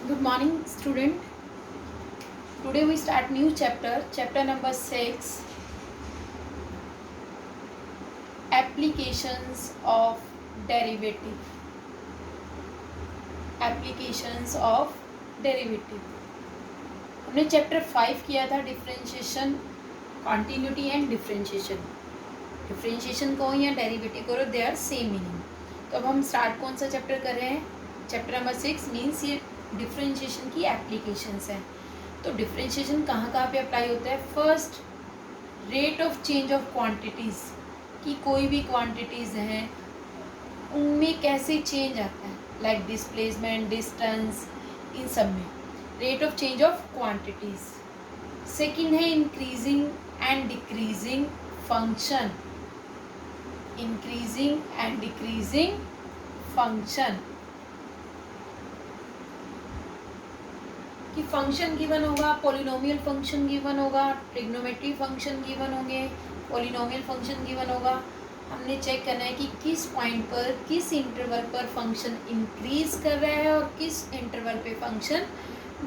Good morning, student. Today we start new chapter number 6, applications of derivative. Applications of derivative. हमने chapter 5 किया था differentiation, continuity and differentiation. Differentiation कहो या derivative करो, they are same meaning. तो अब हम स्टार्ट कौन सा चैप्टर कर रहे हैं? चैप्टर नंबर 6 मीन्स ये डिफरेंशिएशन की एप्लीकेशंस हैं. तो डिफरेंशिएशन कहाँ कहाँ पे अप्लाई होता है? First, rate of change of quantities, कि कोई भी क्वांटिटीज़ हैं उनमें कैसे चेंज आता है, लाइक डिस्प्लेसमेंट, डिस्टेंस, इन सब में rate of change of quantities. Second है increasing and decreasing function. Increasing and decreasing function, कि फंक्शन गिवन होगा, पॉलिनोमियल फंक्शन गिवन होगा, ट्रिग्नोमेट्री फंक्शन गिवन होंगे, पॉलिनोमियल फंक्शन गिवन होगा. हमने चेक करना है कि किस पॉइंट पर, किस इंटरवल पर फंक्शन इंक्रीज कर रहा है और किस इंटरवल पे फंक्शन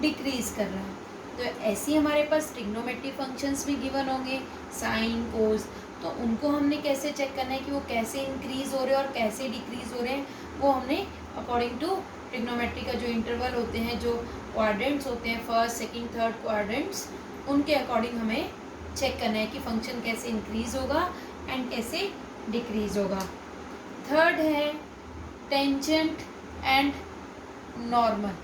डिक्रीज कर रहा है. तो ऐसे ही हमारे पास ट्रिग्नोमेट्री फंक्शंस भी गिवन होंगे, साइन, कोस. तो उनको हमने कैसे चेक करना है कि वो कैसे इंक्रीज हो रहे हैं और कैसे डिक्रीज हो रहे हैं, वो हमने अकॉर्डिंग टू ट्रिग्नोमेट्री का जो इंटरवल होते हैं, जो क्वाड्रेंट्स होते हैं, फर्स्ट, सेकंड, थर्ड क्वाड्रेंट्स, उनके अकॉर्डिंग हमें चेक करना है कि फंक्शन कैसे इंक्रीज होगा एंड कैसे डिक्रीज होगा. थर्ड है tangent and normal.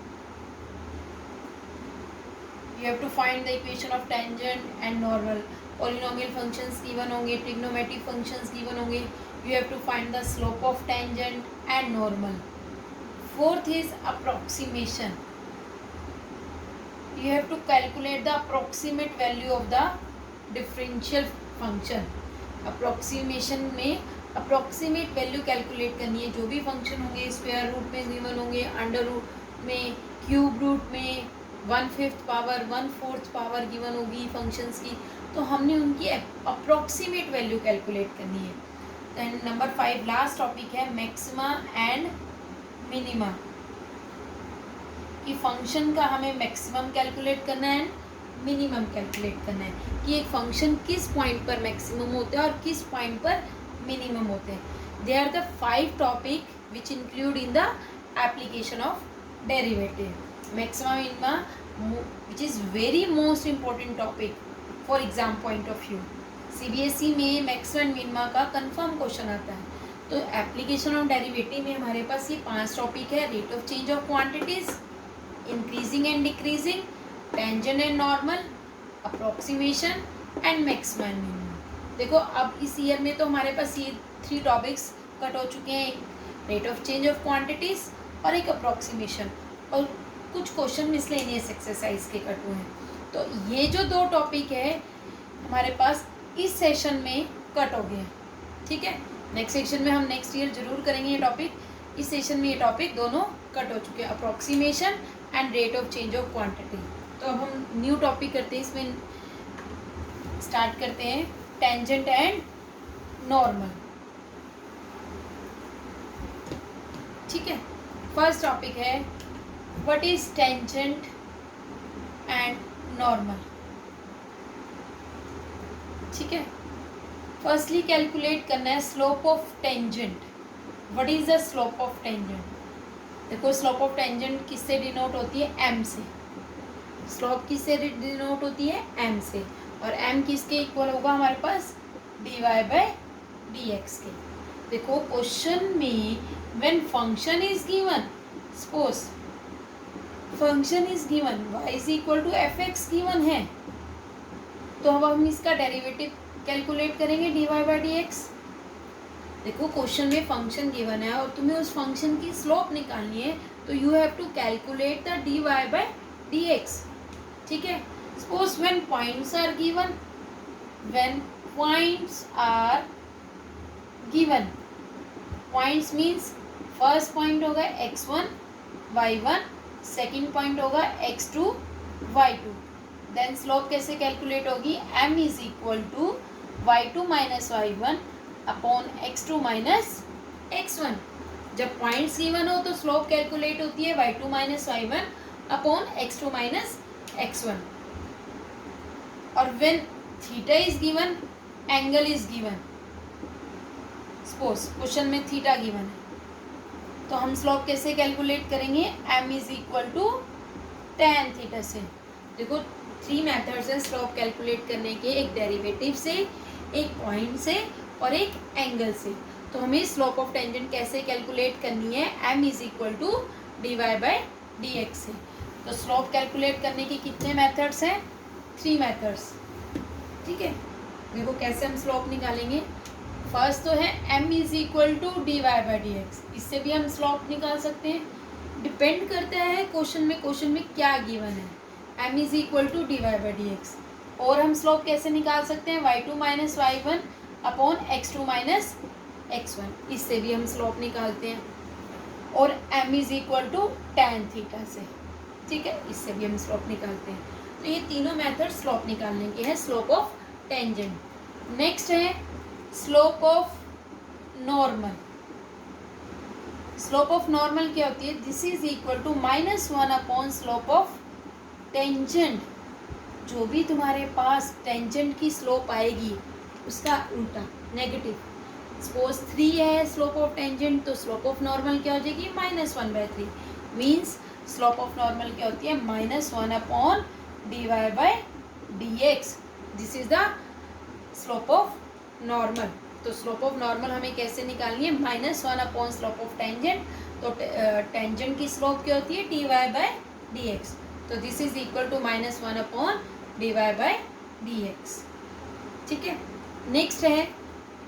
You have to find the equation of tangent and normal. Polynomial functions given होंगे, ट्रिग्नोमेट्रिक फंक्शंस गिवन होंगे. You have to find the slope of tangent and normal. Fourth is approximation. You have to calculate the approximate value of the differential function. Approximation में approximate value calculate करनी है. जो भी function होंगे square root में given होंगे, under root में, cube root में, 1/5 पावर, 1/4 पावर गिवन होगी फंक्शंस की, तो हमने उनकी approximate value calculate करनी है. Then नंबर 5 लास्ट टॉपिक है मैक्सिमा एंड मिनिमा, कि फंक्शन का हमें मैक्सिमम कैलकुलेट करना है, मिनिमम कैलकुलेट करना है, कि एक फंक्शन किस पॉइंट पर मैक्सिमम होते हैं और किस पॉइंट पर मिनिमम होते हैं. They are the 5 topic which include in the application of derivative. Maxima, minima, which is very most important topic for exam point of view. CBSE में मैक्सिमा एंड मिनिमा का confirm question आता है. तो application of derivative में हमारे पास ये 5 topic है. Rate of change of quantities, increasing and decreasing, tangent and normal, approximation and maxima and minima. देखो अब इस ईयर में तो हमारे पास ये 3 टॉपिक्स कट हो चुके हैं. एक rate of change of quantities और एक अप्रोक्सीमेशन, और कुछ क्वेश्चन मिसलेनियस एक्सरसाइज के कट हुए हैं. तो ये जो 2 टॉपिक है हमारे पास इस सेशन में कट हो गए हैं. ठीक है, नेक्स्ट सेशन में हम नेक्स्ट ईयर जरूर करेंगे ये टॉपिक. इस सेशन में ये टॉपिक दोनों कट हो चुके हैं, approximation and rate of change of quantity. तो अब हम न्यू टॉपिक करते हैं, इसमें स्टार्ट करते हैं टेंजेंट एंड नॉर्मल. ठीक है, फर्स्ट टॉपिक है what is tangent and normal. ठीक है, फर्स्टली कैलकुलेट करना है slope of tangent. What is the slope of tangent? देखो स्लोप ऑफ टेंजेंट किससे डिनोट होती है? m से. स्लोप किससे डिनोट होती है? m से. और m किसके इक्वल होगा हमारे पास? dy/dx के. देखो क्वेश्चन में when function is given, suppose function is given y is equal to fx given है, तो अब हम इसका डेरिवेटिव कैलकुलेट करेंगे dy/dx. देखो क्वेश्चन में फंक्शन गिवन है और तुम्हें उस फंक्शन की स्लोप निकालनी है, तो you have to calculate the dy/dx. ठीक है, suppose when points are given, when points are given, points means first point होगा x1 y1, सेकंड पॉइंट होगा x2 y2. देन स्लोप कैसे कैलकुलेट होगी? m is equal to y2 minus y1 upon x2 minus x1. जब points given हो तो slope calculate होती है y2 minus y1 upon x2 minus x1. और when theta is given, angle is given. Suppose question में theta given है, तो हम स्लोप कैसे कैलकुलेट करेंगे? m is equal to tan theta से. देखो 3 मेथड्स हैं स्लोप कैलकुलेट करने के, एक डेरिवेटिव से, एक पॉइंट से और एक एंगल से. तो हमें स्लोप ऑफ टेंजेंट कैसे कैलकुलेट करनी है? m is equal to dy/dx से. तो स्लोप कैलकुलेट करने के कितने मेथड्स हैं? 3 मेथड्स. ठीक है, देखो कैसे हम स्लोप निकालेंगे. फर्स्ट तो है m is equal to dy/dx. इससे भी हम स्लोप निकाल सकते हैं. डिपेंड करता है क्वेश्चन में क्या गिवन है. m is equal to dy/dx. और हम स्लोप कैसे निकाल सकते हैं? y2 minus y1 upon x2 minus x1. इससे भी हम स्लोप निकालते हैं. और m is equal to tan theta से. ठीक है, इससे भी हम स्लोप निकालते हैं. तो ये तीनों मेथड स्लोप निकालने के हैं, स्लोप ऑफ टेंजेंट. नेक्स्ट है slope of normal. Slope of normal क्या होती है? This is equal to -1 upon slope of tangent. जो भी तुम्हारे पास टेंजेंट की स्लोप आएगी उसका उल्टा, नेगेटिव. सपोज 3 है स्लोप ऑफ टेंजेंट, तो स्लोप ऑफ नॉर्मल क्या हो जाएगी? -1/3. मीन्स स्लोप ऑफ नॉर्मल क्या होती है? -1 upon dy/dx. This is the slope of normal. तो स्लोप ऑफ नॉर्मल हमें कैसे निकालनी है? -1 अपॉन स्लोप ऑफ टेंजेंट. तो टेंजेंट की स्लोप क्या होती है? dy/dx. तो this is equal to -1 upon dy/dx. ठीक है. नेक्स्ट है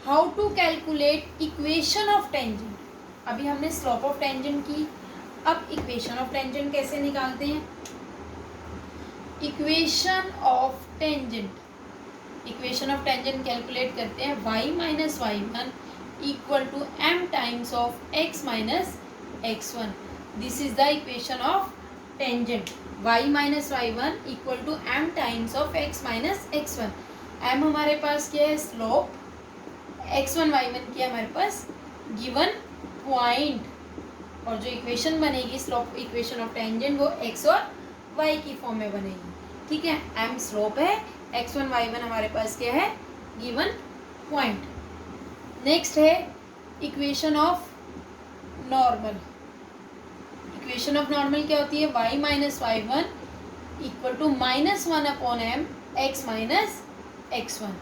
how to calculate equation of tangent. अभी हमने स्लोप ऑफ टेंजेंट की, अब इक्वेशन ऑफ टेंजेंट कैसे निकालते हैं? इक्वेशन ऑफ टेंजेंट कैलकुलेट करते हैं. y minus y1 equal to m times of x minus x1. This is the equation of tangent. y minus y1 equal to m times of x minus x1. m हमारे पास क्या है? Slope. x1 y1 क्या हमारे पास? Given point. और जो equation बनेगी slope equation of tangent, वो x और y की फॉर्म में बनेगी. ठीक है, m स्लोप है, x1 y1 हमारे पास क्या है? Given point. नेक्स्ट है equation of normal. Equation of normal क्या होती है? y minus y1 equal to -1 upon m x minus x1.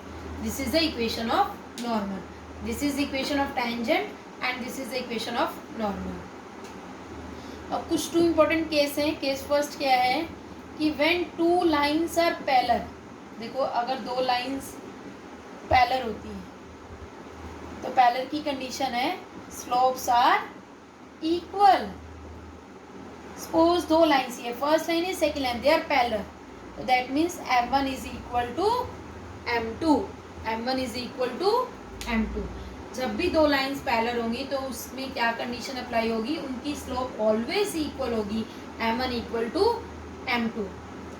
This is the equation of normal. This is equation of tangent and this is the equation of normal. अब कुछ 2 important case हैं. Case first क्या है कि when 2 lines are parallel. देखो अगर 2 lines parallel होती हैं तो पैरेलल की कंडीशन है slopes are equal. Suppose 2 lines है, फर्स्ट लाइन है, second line, they are parallel. तो that means m1 is equal to m2. m1 is equal to m2. जब भी 2 लाइन्स पैरेलल होंगी तो उसमें क्या कंडीशन अप्लाई होगी? उनकी स्लोप ऑलवेज इक्वल होगी, m1 इक्वल टू m2.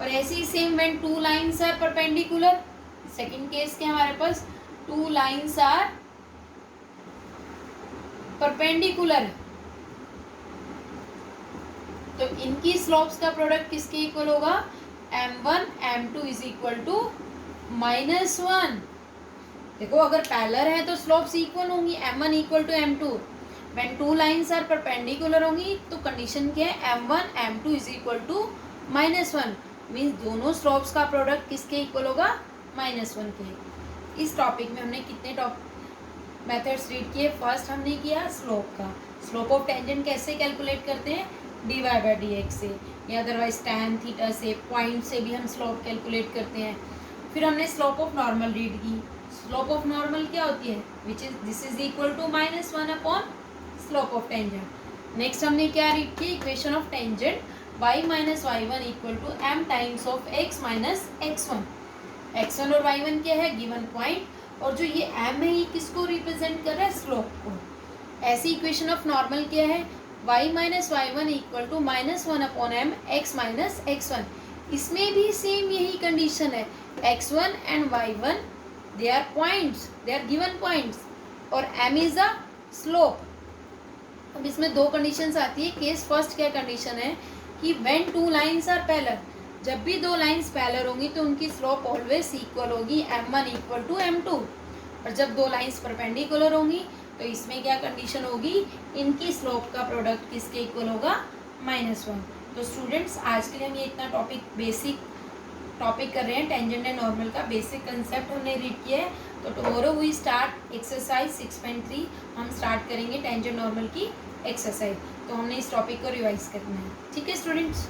और ऐसे ही same when 2 lines are perpendicular. Second case क्या हमारे पास? 2 लाइन्स आर परपेंडिकुलर, तो इनकी स्लोप्स का प्रोडक्ट किसके इक्वल होगा? m1 m2 is equal to -1. देखो अगर पैरेलल है तो स्लोप्स इक्वल होंगी, m1 equal to m2. When 2 lines are perpendicular होंगी तो कंडीशन क्या है? m1 m2 is equal to -1. Means दोनों स्लोप्स का प्रोडक्ट किसके इक्वल होगा? -1 के. इस टॉपिक में हमने कितने मेथड्स रीड किए? फर्स्ट हमने किया स्लोप का. स्लोप ऑफ टेंजेंट कैसे कैलकुलेट करते हैं? dy/dx से, या अदरवाइज tan थीटा से, पॉइंट से भी हम स्लोप कैलकुलेट करते हैं. फिर हमने स्लोप ऑफ नॉर्मल रीड की. स्लोप ऑफ नॉर्मल क्या होती है? Which is this is equal to -1 upon slope of tangent. Next हमने क्या रीड की? Equation of tangent y minus y1 equal to m times of x minus x1. x1 और y1 क्या है? Given point. और जो ये m है ये किसको रिप्रेजेंट कर रहा है? स्लोप को. ऐसी इक्वेशन ऑफ नॉर्मल क्या है? y minus y1 equal to -1 upon m x minus x1. इसमें भी सेम यही कंडीशन है. x1 and y1 they are points, they are given points, और m इज अ स्लोप. अब इसमें 2 कंडीशंस आती है. केस फर्स्ट क्या कंडीशन है कि when two lines are parallel, जब भी दो लाइंस पैरेलल होंगी तो उनकी स्लोप ऑलवेज इक्वल होगी, m1 इक्वल टू m2। और जब दो लाइंस परपेंडिकुलर होंगी तो इसमें क्या कंडीशन होगी, इनकी स्लोप का प्रोडक्ट किसके इक्वल होगा, -1। तो स्टूडेंट्स आज के लिए हम ये इतना बेसिक टॉपिक कर रहे हैं, टेंजेंट एंड नॉर्मल का बेसिक कंसेप्ट हमने रीड किया है। तो टुमारो वी स्टार्ट एक्सरसाइज 6.3, हम स्टार्ट करेंगे टेंजेंट नॉर्मल की एक्सरसाइज। तो हमने इस टॉपिक को रिवाइज करना है, ठीक है स्टूडेंट्स।